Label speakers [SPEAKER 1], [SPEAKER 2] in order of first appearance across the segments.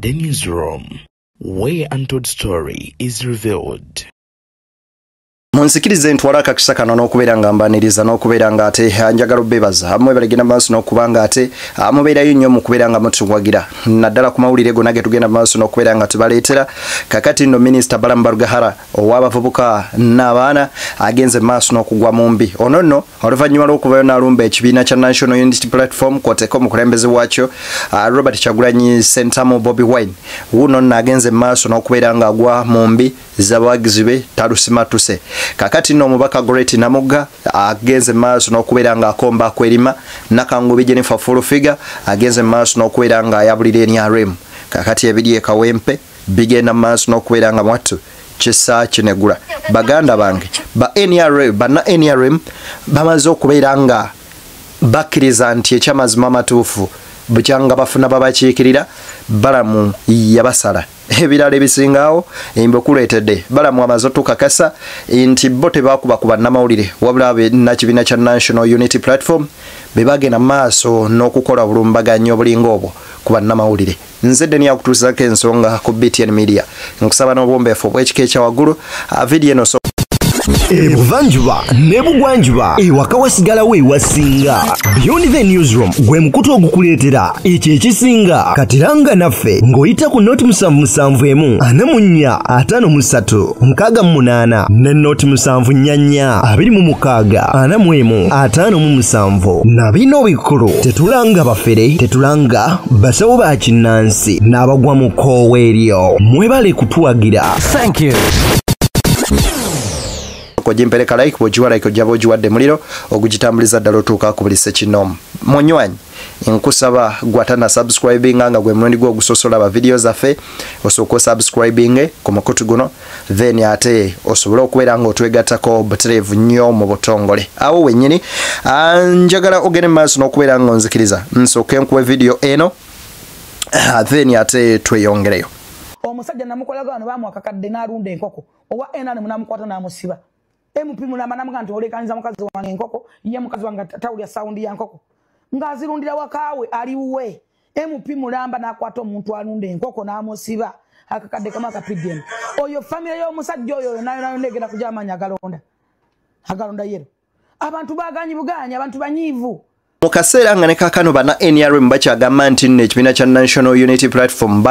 [SPEAKER 1] The Newsroom, where untold story is revealed.
[SPEAKER 2] Munsikirize ntwala akakisa n'okubeera nga mbaniriza n'okubeera nga ate njagala bebaza amwe balegenda maaso n'okubanga ate amubeerayo nnyo mu kubeera nga mutuwagira naddala ku mawulire gonna ge tugenda maaso n'okubeera nga tubaleetera kakati nno minisita Balamu Barugahara ow'abavubuka n'abaana agenze maaso n'okugwa mu mbi ono nno oluvannyuma lw'okuvayo n'alumba ekibiina kya National Unity Platform kw'oteeka omukulembeze waakyo Robert Kyagulanyi Ssentamu Bobi Wine wuno nno agenze maaso n'okubeera nga agwa mu mbi z'abawagizi be talusimatuse kakati no mubaka Goreti Namuga agenze maaso n'okubeera nga akomba kwerima nakangubi Jennifer Fulufiga agenze maaso n'okubeera nga ayabulira NRM kakati ebiri ekawempe bigenda maaso n'okubeera nga mwattu kisa kinegula baganda bange ba NRM bamaze okubeera nga bakkiriza nti ekyamazima amatuufu bukyanga bafuna babakiikirira Balamu yabasala ebirala ebisingawo embe kuleetedde Balamu amaze tukakasa nti bo tebakuba ku bannamawulire wabula n'ekibiina kya National Unity Platform bebagenda maaso n'okukola bulumbaganyo obulinga obwo ku bannamawulire nze Deni akutuusako ensonga ku BTN Media nkusaba n'obwombeefu obw'ekika ekya waggulu vidiyo eno
[SPEAKER 3] Ebuvanjuba nebugwanjuba ewaka wasigalawo ewasinga Beyond the Newsroom gwe mukutu ogukuleetera ekyo ekisinga katiranga naffe ng'oyita ku noti 771 44 53 ne noti 744 26 45 na bino bikulu tetulanga bafere tetulanga basawo ba kinnansi n'abagwa mu koowe eryo mwebale kutuwagira. Thank you.
[SPEAKER 2] Kojimpeleka like bojiwa like ojiwadde muliro ogujitambuliza ddala otuuka ku buli sekinomu munywanyi nkusaba gwatana subscribing nga gwe mulundi gwo gusosola ba videos zaffe osoko subscribing ku mukutu guno then ate osobola okubeera nga otwegattako butereevu nnyo mu butongole awo wennyini njagala ogende maaso n'okubeera nga onzikiriza nsooke nkuwe video eno then ate tweyongereyo.
[SPEAKER 4] Omusajja namukolaga wano bamwakakadde n'alunda enkoko owa NRM namukwata n'amusiba MP mulamba namuganti olekanyiza mukazi wange enkoko ye mukazi wange tawulya saundi ya nkoko ngazirundira wakawe aliwe MP mulamba nakwata omuntu alunda enkoko n'amusiba akakadde kama kapigem oyo family y'omusajja oyo nayo ndegera kujamanya agalonda yero abantu baganyi buganya abantu banyivu
[SPEAKER 2] mukaseera nga ne kakano bana NRM bakyagamba nti n'ekibiina kya National Unity Platform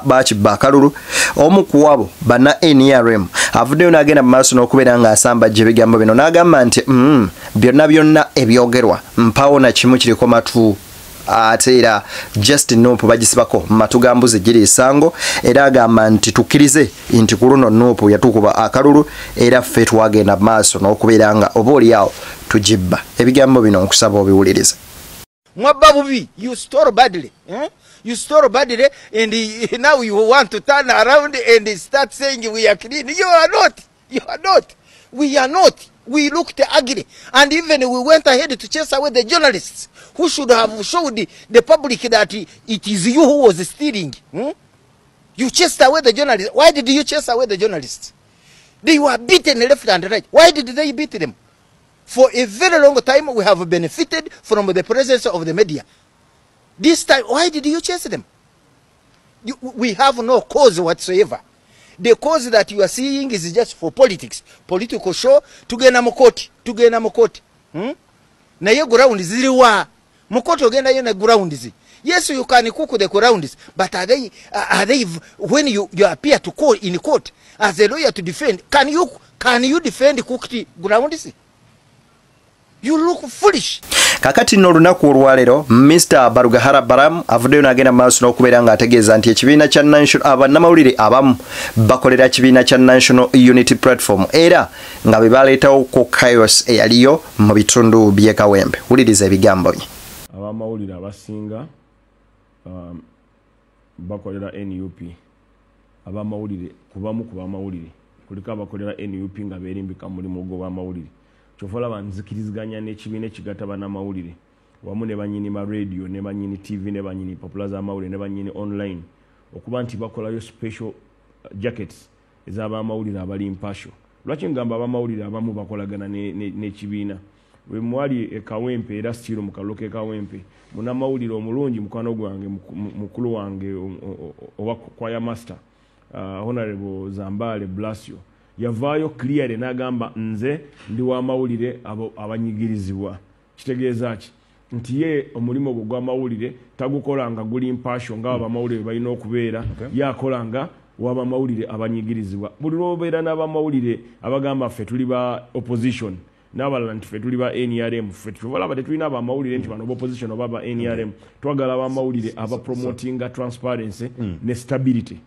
[SPEAKER 2] bakiba akalulu omu ku wabo bana NRM avuddeyo n'agenda mu maaso n'okubeera nga asambajja ebigambo bino n'agamba nti byonna ebyogerwa mpawo na kimu kiriko matu ate era Justin Nuupu bagisibako matu ga mbuzi giri isango era agamba nti tukkirize nti ku luno Nuupu yatukuba akalulu era ffe twagenda maaso n'okubeera nga oba oliawo tujibba ebigambo bino nkusaba obiwulirize.
[SPEAKER 5] Mwabba bubi, you store badly. You store badly and now you want to turn around and start saying we are clean. You are not. You are not. We are not. We looked ugly. And even we went ahead to chase away the journalists who should have showed the public that it is you who was stealing. You chased away the journalists. Why did you chase away the journalists? They were beaten left and right. Why did they beat them? For a very long time, we have benefited from the presence of the media. This time, why did you chase them? We have no cause whatsoever. The cause that you are seeing is just for politics. Political show, tugenda mukoti. Na ye ground ziliwa. Mukoti ogenda yena ground zi. Yes, you can cook the grounds, but are they when you appear to court in court as a lawyer to defend, can you defend cooked grounds? You look foolish.
[SPEAKER 2] Kakati no lunaku olwalero Mr. Barugahara Balamu avuddeyo n'agenda maaso n'okubeera nga ategeeza nti ekibiina kya bannamawulire abamu bakolera ekibiina kya National Unity Platform era nga bwe baleetawo ku chaos eyaliyo mu bitundu by'e Kawempe. Wuliriza ebigambo bye.
[SPEAKER 6] Abamawulire abasinga bakolera NUP abamawulire kubamu ku bamawulire kuliko abakolera NUP nga beerimbika mulimu gw'abamawulire chofola banzikiriziganya n'ekibiina ekigatta bannamawulire wamu ne banyini ma radio ne banyini TV ne banyini popular z'amawulire ne banyini online okuba nti bakolayo special jackets ez'abamawulire abali impartial lwaki ngamba abamawulire abamu bakolagana n'ekibiina we mwali ekawempe era stiro mukaloke ekawempe muna mawulire omulungi mukwano gwange mukulu wange owa kwaya master honorable Zambale Blasio yavaayo clearly n'agamba nze ndi wa mawulire abanyigirizibwa kitegeeza ki nti ye omulimo gwo gw'amawulire tagukola nga guli mpasho nga abamawulire balina okubeera yakola nga w'abamawulire abanyigirizibwa buli lw'obeera n'abamawulire abagamba ffe tuli ba opposition n'abalala nti ffe tuli ba NRM ffe tubalaba tetulina abamawulire nti bano opposition oba ba NRM twagala abamawulire abapromotinga transparency ne stability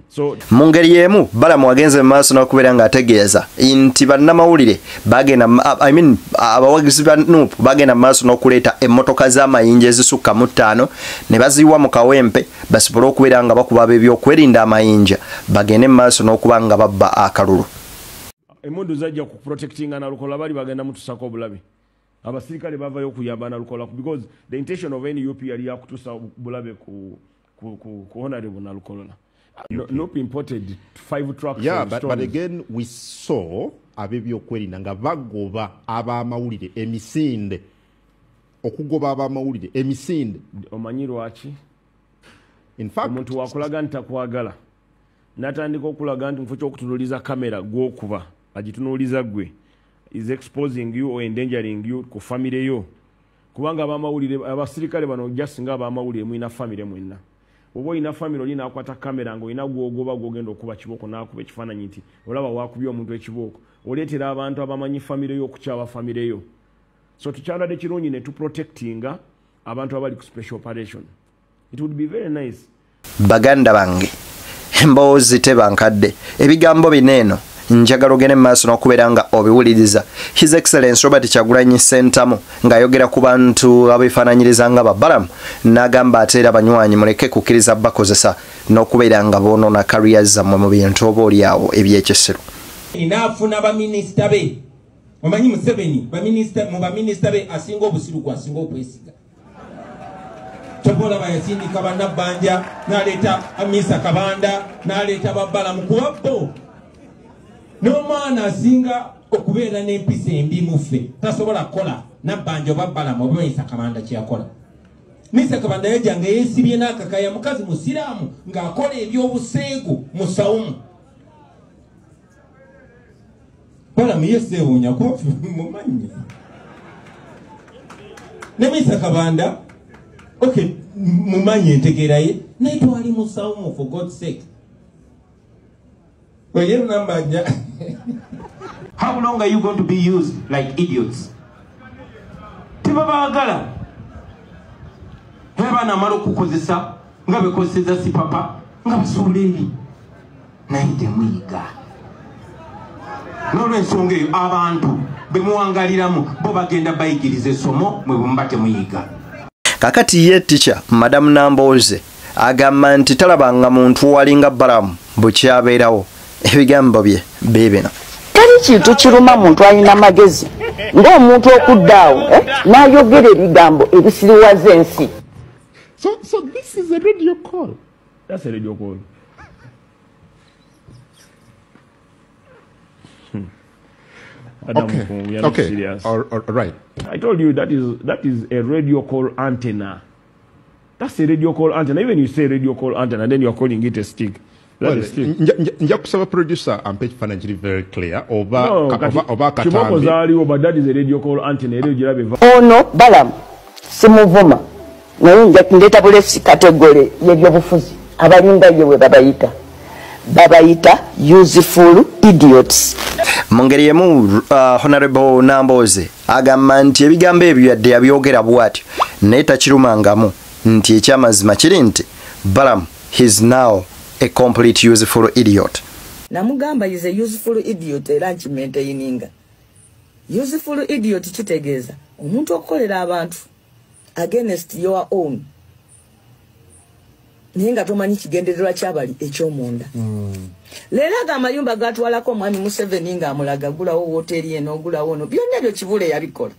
[SPEAKER 6] so
[SPEAKER 2] mu ngeri y'emu Balamu wagenze mu maaso n'okubeera ng'ategeeza nti bannamawulire bagenda abawagizi ba NUP bagenda mu maaso n'okuleeta emmotoka z'amayinja ezisukka mu 5 ne baziwa mu kawempe basobole okubeera nga bakuba ebyokwerinda amayinja bagende mu maaso n'okuba nga babba akalulu
[SPEAKER 6] emundu zajja ku protecting na lukola bali bagenda mutusako obulabe abasirikale bavayo okuyamba na lukola because the intention of NUP yali yakutusa bulabe ku honorable na lukola NUP imported 5 trucks
[SPEAKER 7] but again we saw abebyokwerinda nga bagoba abamawulire emisinde okugoba abamawulire emisinde
[SPEAKER 6] omanyi lwaki
[SPEAKER 7] in fact
[SPEAKER 6] omuntu wakulaga ntakwagala natandika okulaga nti mufo ky'okutunuuliza kamera gw'okuba agitunuuliza gwe is exposing you or endangering you ku famire yo kubanga abamawulire abasirikale bano just nga abamawulire mwina famire mwenna oba olina famire olina akwata kamera ng'olina gwogoba gwogenda okuba kibooko n'akuba ekifaananyi nti olaba waakubye omuntu ekibooko oleetera abantu abamanyi famire yo okukyaba famire yo so tukyalade kirungi ne tuprotectinga abantu abali ku special operation it would be very nice
[SPEAKER 2] baganda bange emboozi tebankadde ebigambo bineeno njagala ogende mu maaso n'okubeera nga obiwuliriza His Excellency Robert Kyagulanyi Ssentamu ng'ayogera ku bantu abeefaananyiriza nga Balamu n'agamba ate era banywanyi muleke kukkiriza bakozesa n'okubeera nga boonoona career zammwe mu bintu oba oliawo ebyekisiro
[SPEAKER 8] inaafuna baminisita be omanyi Museveni mu baminisita be asinga obusiru asinga okwesiga Tobola bayasindika bannabbanja n'aleeta Amisa Kabanda n'aleeta Balamu kuba bo n'omwana asinga okubeera n'empisa embi mu ffe tasobola kukola nabbanja oba Balamu oba Amisa Kabanda kyeyakola Amisa Kabanda yajjanga yeesibye n'akakaya mukazi musiraamu ng'akola ebyobuseegu mu sawumu Balamu yeseewuunya kofi mumanyi ne Amisa Kabanda okay, mumanyi entegeera ye naye twali mu sawumu for God's sake. Oye nambanja. How long are you going to be used like idiots? Tibabaagala. Abaana amala okukozesa nga bekozesa si papa nga basuula eri naye temuyiga. N'olw'ensonga eyo abantu bemuwangaliramu bo bagenda bayigiriza essomo mwe bwe muba temuyiga.
[SPEAKER 2] kakati ye teacher Madam Namboze agamba nti talabanga muntu walinga Balamu bukyabeerawo ebigambo bye bibino
[SPEAKER 9] teri kintu kiruma muntu alina magezi ng'omuntu okuddaawo n'ayogera ebigambo ebisiriwaza ensi.
[SPEAKER 7] So this is a radio call.
[SPEAKER 6] That's a radio call.
[SPEAKER 7] Okay. All right.
[SPEAKER 6] I told you that is a radio call antenna. That's a radio call antenna. Even you say radio call antenna, then you're calling it a stick.
[SPEAKER 7] Nja kusaba producer ampage financially very clear. Oba katambi.
[SPEAKER 6] But that is a radio call antenna.
[SPEAKER 9] Oh no, Balamu simuvuma. Naye nja ndeta bulesi category y'ebyobufuzi. Abalinga yewe babayita useful idiots.
[SPEAKER 2] mu ngeri yemu Honorable Namboze agamba nti ebigambo ebyo yadde yabyogera bw'atyo naye takirumangamu nti ekyamazima kiri nti Balamu is now a complete useful idiot.
[SPEAKER 10] Namugamba is a useful idiot era nkimaintaininga. Useful idiot kitegeeza omuntu okukolera abantu against your own ninga tomanyi kigendererwa kyabali ekyomunda. Leero amayumba gatwalako omwami Museveni nga amulaga gulawo hoteli eno gulawo no byonna ebyo Kibule yabikola.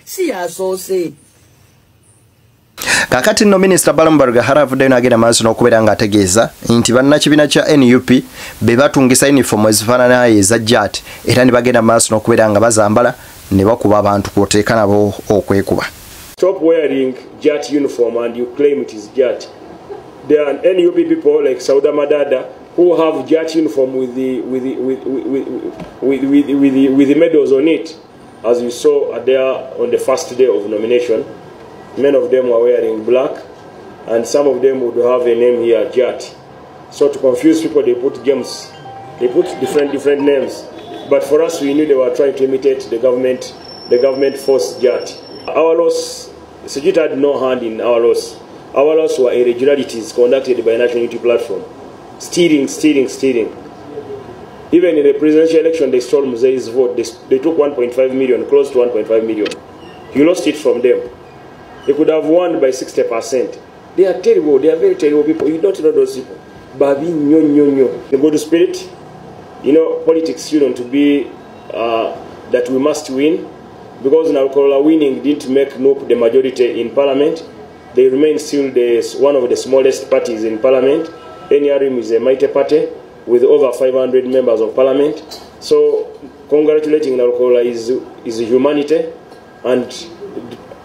[SPEAKER 10] Si yasoose.
[SPEAKER 2] kakati no Minister Balambarga haravudde n'agenda maaso n'okubeera ng'ategeeza nti bannakibiina kya NUP be batungisa uniform ezifaanana eza JAT era ne bagenda maaso n'okubeera nga bazambala ne bakuba abantu kwoteeka nabo okwekuba.
[SPEAKER 6] Stop wearing JAT uniform and you claim it is JAT. There are NUP people like Sauda Madada who have JAT uniform with the medals on it, as you saw there on the first day of nomination. Many of them were wearing black, and some of them would have a name here, JAT. So to confuse people, they put games, they put different names. But for us, we knew they were trying to imitate the government force JAT. Our loss, Sejit had no hand in our loss. Our loss were irregularities conducted by National Unity Platform. Stealing. Even in the presidential election, they stole Muzei's vote. They took 1.5 million, close to 1.5 million. You lost it from them. They could have won by 60%. They are terrible. They are very terrible people. You don't know those people. Babi, The good spirit, politics shouldn't to be that we must win. Because Nalukorola winning didn't make NUP the majority in parliament. They remain still one of the smallest parties in parliament. NRM is a mighty party with over 500 members of parliament. So congratulating Nalukorola is humanity, and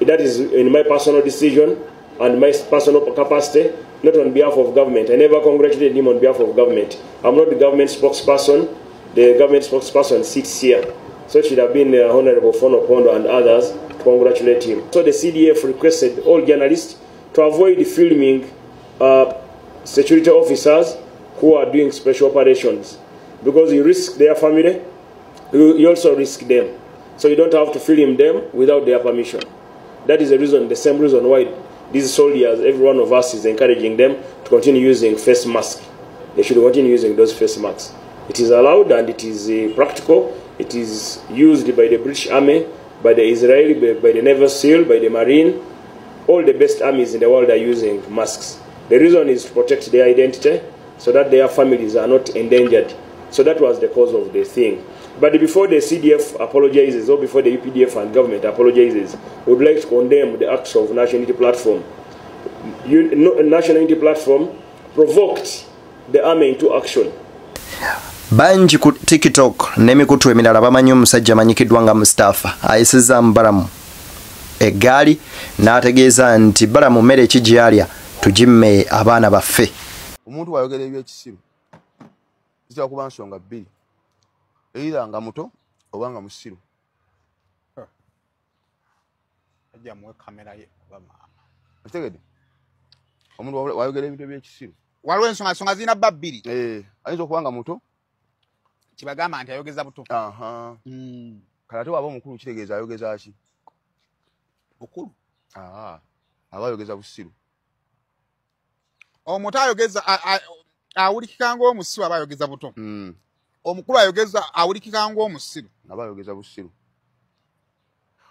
[SPEAKER 6] that is in my personal decision and my personal capacity, not on behalf of government. I never congratulated him on behalf of government. I'm not the government spokesperson. The government spokesperson sits here. So it should have been Honorable Fono Pondo and others to congratulate him. So the CDF requested all journalists to avoid filming security officers who are doing special operations, because you risk their family, you also risk them. So you don't have to film them without their permission. That is the same reason why these soldiers, every one of us is encouraging them to continue using face masks. They should continue using those face masks. It is allowed and it is practical. It is used by the British Army, by the Israeli, by the Naval SEAL, by the Marine. All the best armies in the world are using masks. The reason is to protect their identity so that their families are not endangered. So that was the cause of the thing. But before the CDF apologizes, or before the UPDF and government apologizes, we would like to condemn the acts of National Unity Platform. National Unity Platform provoked the army into action.
[SPEAKER 2] Banji ku TikTok n'emikutu emirala bamanyi omusajja amanyikiddwa nga Mustafa ayisiza Balamu eggaali n'ategeeza nti Balamu mmere ekigyalya tugimme abaana baffe.
[SPEAKER 11] Omuntu wayogera ebyekisiru zijja kuba nsonga bbiri, either nga muto oba nga musiru.
[SPEAKER 12] Ajja muwe kamera ye oba maama.
[SPEAKER 11] Okitegedde? Omuntu wayogera ebintu ebyekisiru.
[SPEAKER 12] Waliwo ensonga zirina bba bbiri.
[SPEAKER 11] Ayinza okuba nga muto
[SPEAKER 12] kibagamba nti ayogeza buto.
[SPEAKER 11] Kale ate waba omukulu kitegeeza ayogeza ki?
[SPEAKER 12] Bukulu.
[SPEAKER 11] Aba ayogeza busiru.
[SPEAKER 12] Omuto ayogeza awulikika ng'omusiru aba ayogeza buto. Omukulu ayogeza awulikika ng'omusiru
[SPEAKER 11] aba ayogeza busiru.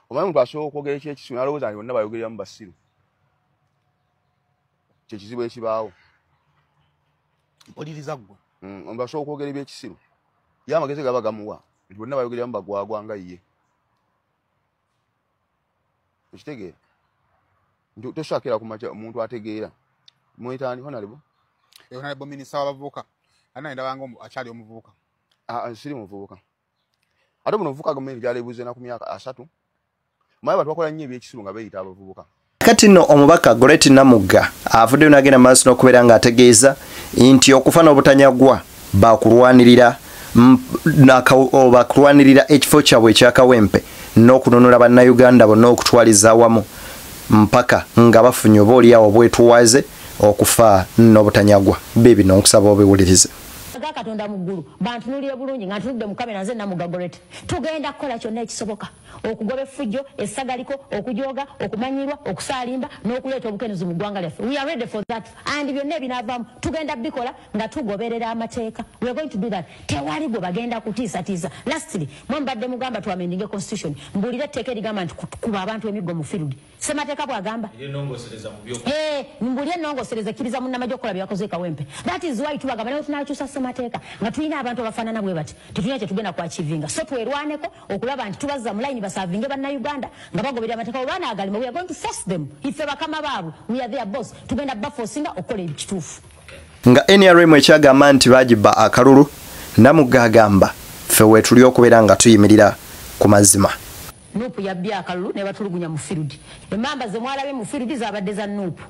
[SPEAKER 11] Omanyi omuntu asobola okwogera ekyekisiru n'alowooza nti bonna bayogereramu basiru. Kye kizibu ekibaawo.
[SPEAKER 12] Mpuliriza ggwe.
[SPEAKER 11] Omuntu asobola okwogera ebyekisiru ye amagezi gaba gamuwa nti bonna bayogereramu bagwagwa nga ye. Ekitegeera nti tosobola ku makya omuntu ategeera. Muyitaani Honorable?
[SPEAKER 12] Honorable Minisita w'abavubuka. Ana ndaba nga akyali omuvubuka.
[SPEAKER 11] Siri muvubuka. Ate buno omuvubuka gavumenti gyaleebuuze na ku myaka 3. Omanyi abantu bakola nnyo ebyekisiru nga beeyita abavubuka.
[SPEAKER 2] Kati nno omubaka Goreti Namugga avuddeyo n'agenda maaso n'okubeera ng'ategeeza nti okufa n'obutanyagwa bakulwanirira ekifo kyabwe ekyakawempe n'okununula bannayuganda bonna okutwaliza awamu mpaka nga bafunye oba oliawo bwetuwaze okufa n'obutanyagwa. Bibino nkusaba obiwulirize.
[SPEAKER 13] Katonda muggulu bantunulire bulungi nga ntunudde mu kamera nze Namugga Goreti tugenda kukola kyonna ekisoboka okugoba effujjo essagaliko okujoga okumanyirwa okusaalimba n'okuleeta obukenezi mu ggwanga lyaffe. We are ready for that and byonna ebinaavaamu tugenda bikola nga tugoberera amateeka. We are going to do that. Tewali gwe bagenda kutiisatiisa. Lastly mwembadde mugamba tuamendinge constitution mbuulire etteeka erigamba nti kuba abantu emiggo mu field ssemateeka bwagamba mbuulire ennongosereza ekkiriza munnamagye okukola bye bakoze Kawempe. That is why tubagamba naye tunakyusa ssemateeka. amateeka nga tulina abantu abafaanana bwe bati tetulina kye tugenda kwakivinga so twerwaneko okulaba nti tubazza mu layini basaavinge bannayuganda nga bagoberera amateeka olwanaagalima we are going to force them ife bakama baabwe we are their boss tugenda bafosinga okukola ebikituufu
[SPEAKER 2] nga NRM ekyagamba nti bagiba akalulu Namugga agamba ffe weetuli okubeera nga tuyimirira ku mazima
[SPEAKER 13] Nuupu yabbya akalulu ne batulugunya mu field emmamba ze mwalabe mu field zabadde za Nuupu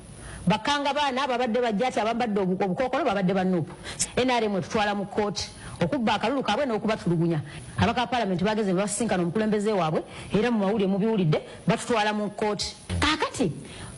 [SPEAKER 13] bakanga baana ababadde bajjati abambadde obukookolo babadde ba Nuupu NRM tutwala mu kooti okubba akalulu kaabwe n'okubatulugunya abaka parliament bageze basinkana omukulembeze waabwe era mu mawulire mubiwulidde batutwala mu kooti kaakati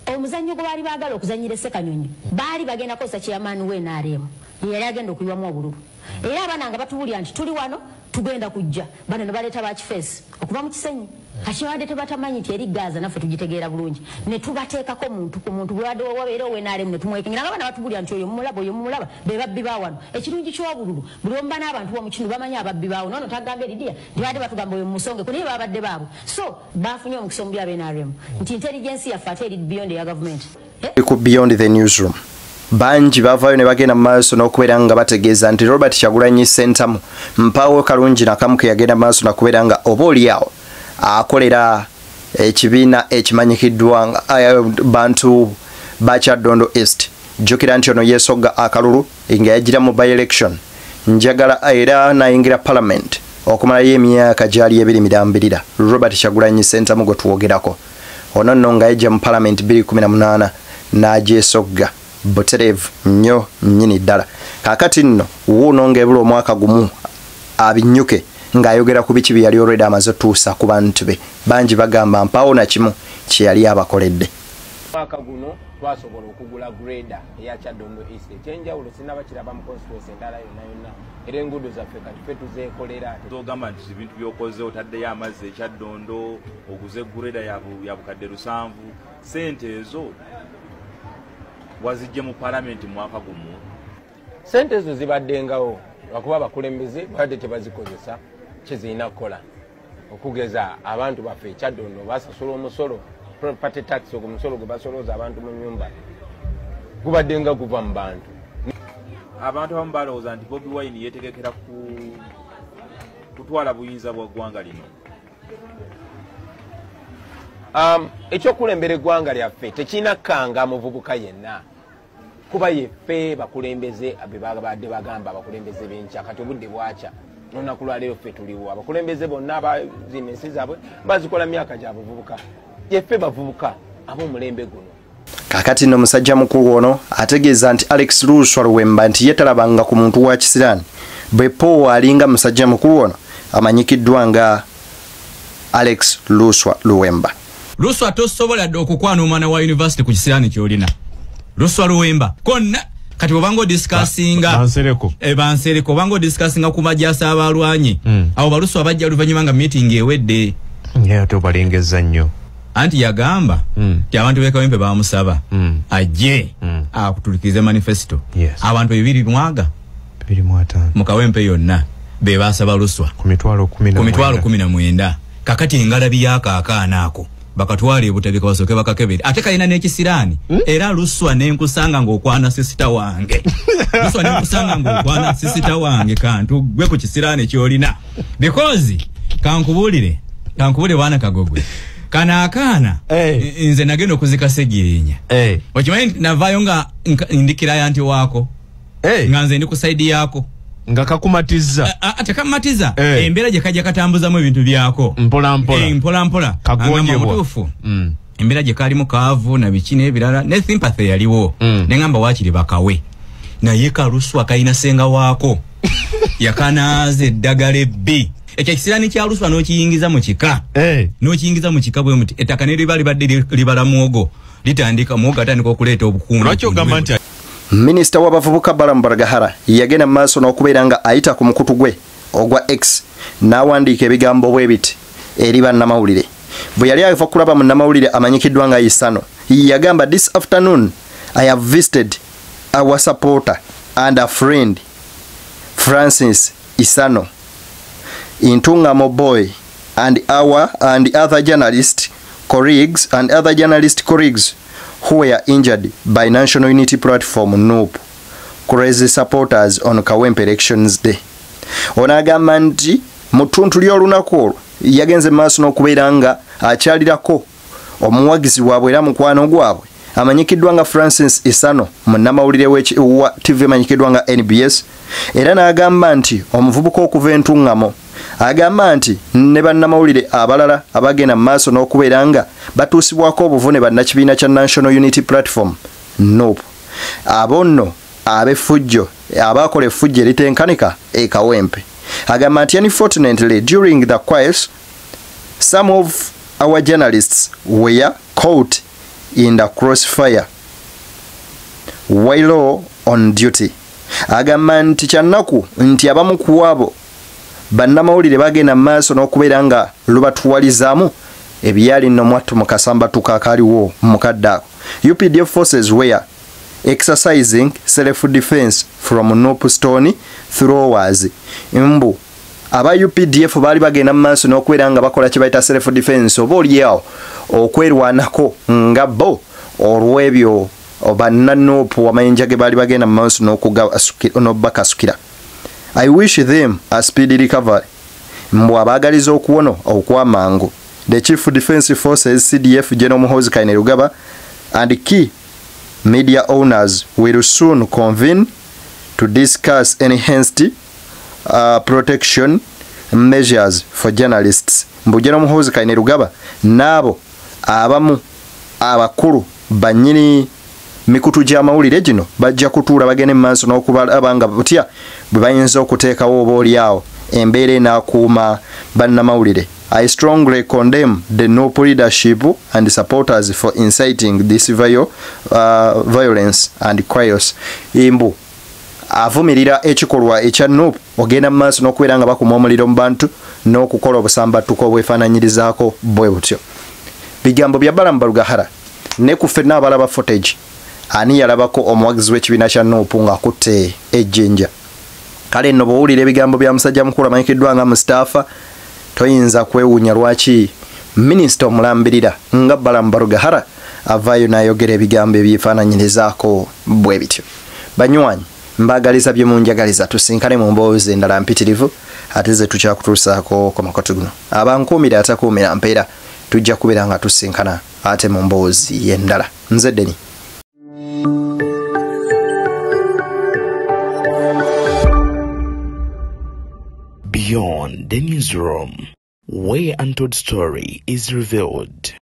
[SPEAKER 13] omuzannyo gwe baali baagala okuzannyira Ssekanyonyi baali bagenda kosa chairman we NRM yali agenda okuyiwamu obululu era abaana nga batubulya nti tuli wano tugenda kujja bano ne baleeta bakifeesi okuva mu kisenyi kashiwadde tebatamanyi nti eri Gaza naffe tugitegeera bulungi ne tubateekako muntu ku muntu bulwadde wabeera owenaalemu ne tumwekengira nga bana batubulya nti oyo mumulaba be babbi baawano ekirungi ky'obululu buli omu bana abantu b'omu kitundu bamanyi ababbi baawo nono tagamba Lidia tibadde batugamba oyo mumusongeko naye babadde baabwe so bafunye omukisa omubi ab'NRM nti intelligence yaffe ate eri beyond ya government
[SPEAKER 2] beyond the newsroom banji bavayo ne bagenda maaso n'okubeera nga bategeeza nti Robert Kyagulanyi Ssentamu mpaawo kalungi nakamu ke yagenda maaso n'okubeera nga oba oliawo akolera ekibiina ekimanyikiddwa nga bantu ba Kyaddondo East jjukira nti ono yeesogga akalulu nga yagira mu by election njagala era nayingira parliament okumalayo emyaka gyali ebiri mirambirira Robert Kyagulanyi Ssentamu gwe tuwogerako ono nno nga yajja mu parliament 2018 n'agyesogga buterevu nnyo nnyini ddala kaakati nno wuuno ng'ebula omwaka gumu abinyuke ng'ayogera ku biki bye yali olwedde amaze otuusa ku bantu be bangi bagamba mpaawo na kimu kye yali abakoledde
[SPEAKER 14] mwaka guno twasobola okugula greda eya Kyaddondo East ekyenjawulo sinaba kiraba mu constituency endala yonna era enguudo zaffe kati ffe tuzeekolera
[SPEAKER 15] togamba nti ebintu by'okoze otaddeyo amazzi ekyaddondo oguze greda ya bukadde 700 sente ezo wazijje mu parliament mwaka gumu
[SPEAKER 14] sente ezo zibaddengawo lwakuba abakulembeze badde tebazikozesa kizirina kukola okugeza abantu baffe Kyaddondo basasula omusolo property tax omusolo gwe basolooza abantu mu nyumba gubaddenga guva mu bantu
[SPEAKER 15] abantu abamu balowooza nti Bobi Wine yeetegekera kutwala buyinza bwa ggwanga lino
[SPEAKER 14] ekyokulembera eggwanga lyaffe tekirina kkanga muvubuka yenna kuba yeffe bakulembeze babadde bagamba abakulembeze b'enkya kati obudde bwakya n'olunaku lwaleero ffe tuliwo abakulembeze bonna abazina ensi zaabwe bazikola myaka gya buvubuka yeffe bavubuka ab'omulembe guno
[SPEAKER 2] kaakati nno musajja mukulu ono ategeeza nti Alex Luswa Luwemba nti yetalabanga ku muntu wa kisiraani bwe Paul alinga musajja mukulu ono amanyikiddwa nga Alex Luswa Luwemba
[SPEAKER 16] Luswa tosobola dde okukwana omwana wa university ku kisiraani ky'olina Luswa Luwemba konna kati obango discussinga bansereko obango discussinga ku majasa abalwanyi abo baluswa bajja oluvannyuma nga meeting ewedde
[SPEAKER 17] tobalengeza nnyo
[SPEAKER 16] anti yagamba ti abantu b'ekawempe bamusaba ajje akutulikize manifesto abantu 2 mu kawempe yonna be basaba Luswa
[SPEAKER 17] ku mitwalo
[SPEAKER 16] 19 kakati engalabi y'akaakaana ako bakatwala ebutabika basoke bakakebere ate kalina n'ekisiraani era Luswa nenkusanga ng'okwana sisita wange Luswa nenkusanga ng'okwana sisita wange kantu gwe ku kisiraani ky'olina because kankubuulire bwana Kagogwe kanaakaana nze nagenda okuzika Segeenya okimanyi navaayo nga ndikira yanti waako nga nze ndi ku saidi yaako
[SPEAKER 17] nga kakumatiza
[SPEAKER 16] tekamatiza embeera gye kajja katambuzamu ebintu byako mpola kagonjebwa embeera gye kalimu kaavu na biki n'ebirala ne sympathy yaliwo neŋŋamba waakiri bakawe naye Luswa kalina senga waako yakanaaza eddagala ebbi ekyo ekisiraani kya Luswa n'okiyingiza mu kika bwe muti ettaka ne liba libadde libala muwogo litandika muwogo atandika okuleeta obukungu
[SPEAKER 17] lwaki ogamba nti
[SPEAKER 2] Minisita w'abavubuka Balamu Baragahara yagenda mu maaso n'okubeera nga ayita ku mukutu gwe ogwa X n'awandiika ebigambo bwe biti eri bannamawulire bwe yali ava kulaba munnamawulire amanyikiddwa nga Isano yagamba this afternoon I have visited our supporter and a friend Francis Isano Intungamo Boy and other journalist colleagues who were injured by National Unity Platform NUP crazy supporters on Kawempe Elections Day. Onagamba nti mu ttuntu ly'olunaku olwo yagenze maaso n'okubeera nga akyalirako omuwagizi waabwe era mukwano gwabwe amanyikiddwa nga Francis Isano munnamawulire wa TV amanyikiddwa nga NBS, era n'agamba nti omuvubuka okuva entuŋŋamo agamba nti ne bannamawulire abalala abagenda mu maaso n'okubeera nga batuusibwako obuvune bannakibiina kya National Unity Platform NUP abo nno ab'effujjo abaakola effujjo eritenkanika e Kawempe. Agamba nti unfortunately during the quiet some of our journalists were caught in the crossfire while on duty. Agamba nti kyannaku nti abamu ku abo bannamawulire bagenda maaso n'okubeera nga lubatuwalizaamu ebyali nno mwattu mu kasamba tukakaliwo mukadde ako. UPDF forces were exercising self-defense from NUP stone throwers. Mbu aba UPDF bali bagenda maaso n'okubeera nga bakola kye bayita self-defense oba oliawo okwerwanako nga bo olw'ebyo obanna NUP amayinja ge bali bagenda maaso n'okubakasukira. I wish them a speedy recovery. Mbu abaagaliza okuwono okwamangu. The Chief Defense Forces CDF General Muhoozi Kainerugaba and key media owners will soon convene to discuss enhanced protection measures for journalists. Mbu General Muhoozi Kainerugaba nabo abamu abakulu banyini mikutu gy'amawulire gino bajja kutuula bagende maaso n'okubalaba nga butya bwe bayinza okuteekawo oba oliawo embeera enaakuuma bannamawulire. I strongly condemn the NUP leadership and supporters for inciting this violence and chaos. Imbu avumirira ekikolwa ekya NUP ogenda maaso n'okubeera nga bakuma omuliro mu bantu n'okukola obusambatuko obwefaananyirizaako bwe butyo. Bigambo bya Balamu Barugahara ne ku ffenna abalaba footage ani yalabako omuwagizi w'ekibiina kya NUP ng'akutte ejjinja. Kale nno bw'owulira ebigambo bya musajja mukulu amanyikiddwa nga Mustapha toyinza kwewuunya lwaki minisita omulambirira nga Balamu Barugahara avaayo n'ayogera ebigambo ebyefaananyirizaako bwe bityo. Banywanyi mbaagaliza bye munjagaliza tusinkane mu mboozi endala mpitirivu ate ze tukyakutuusaako ku makoto guno. Abankuumira atakuumira mpeera tujja kubeera nga tusinkana ate mu mboozi endala. Nze Deni.
[SPEAKER 1] Beyond the newsroom, where untold story is revealed.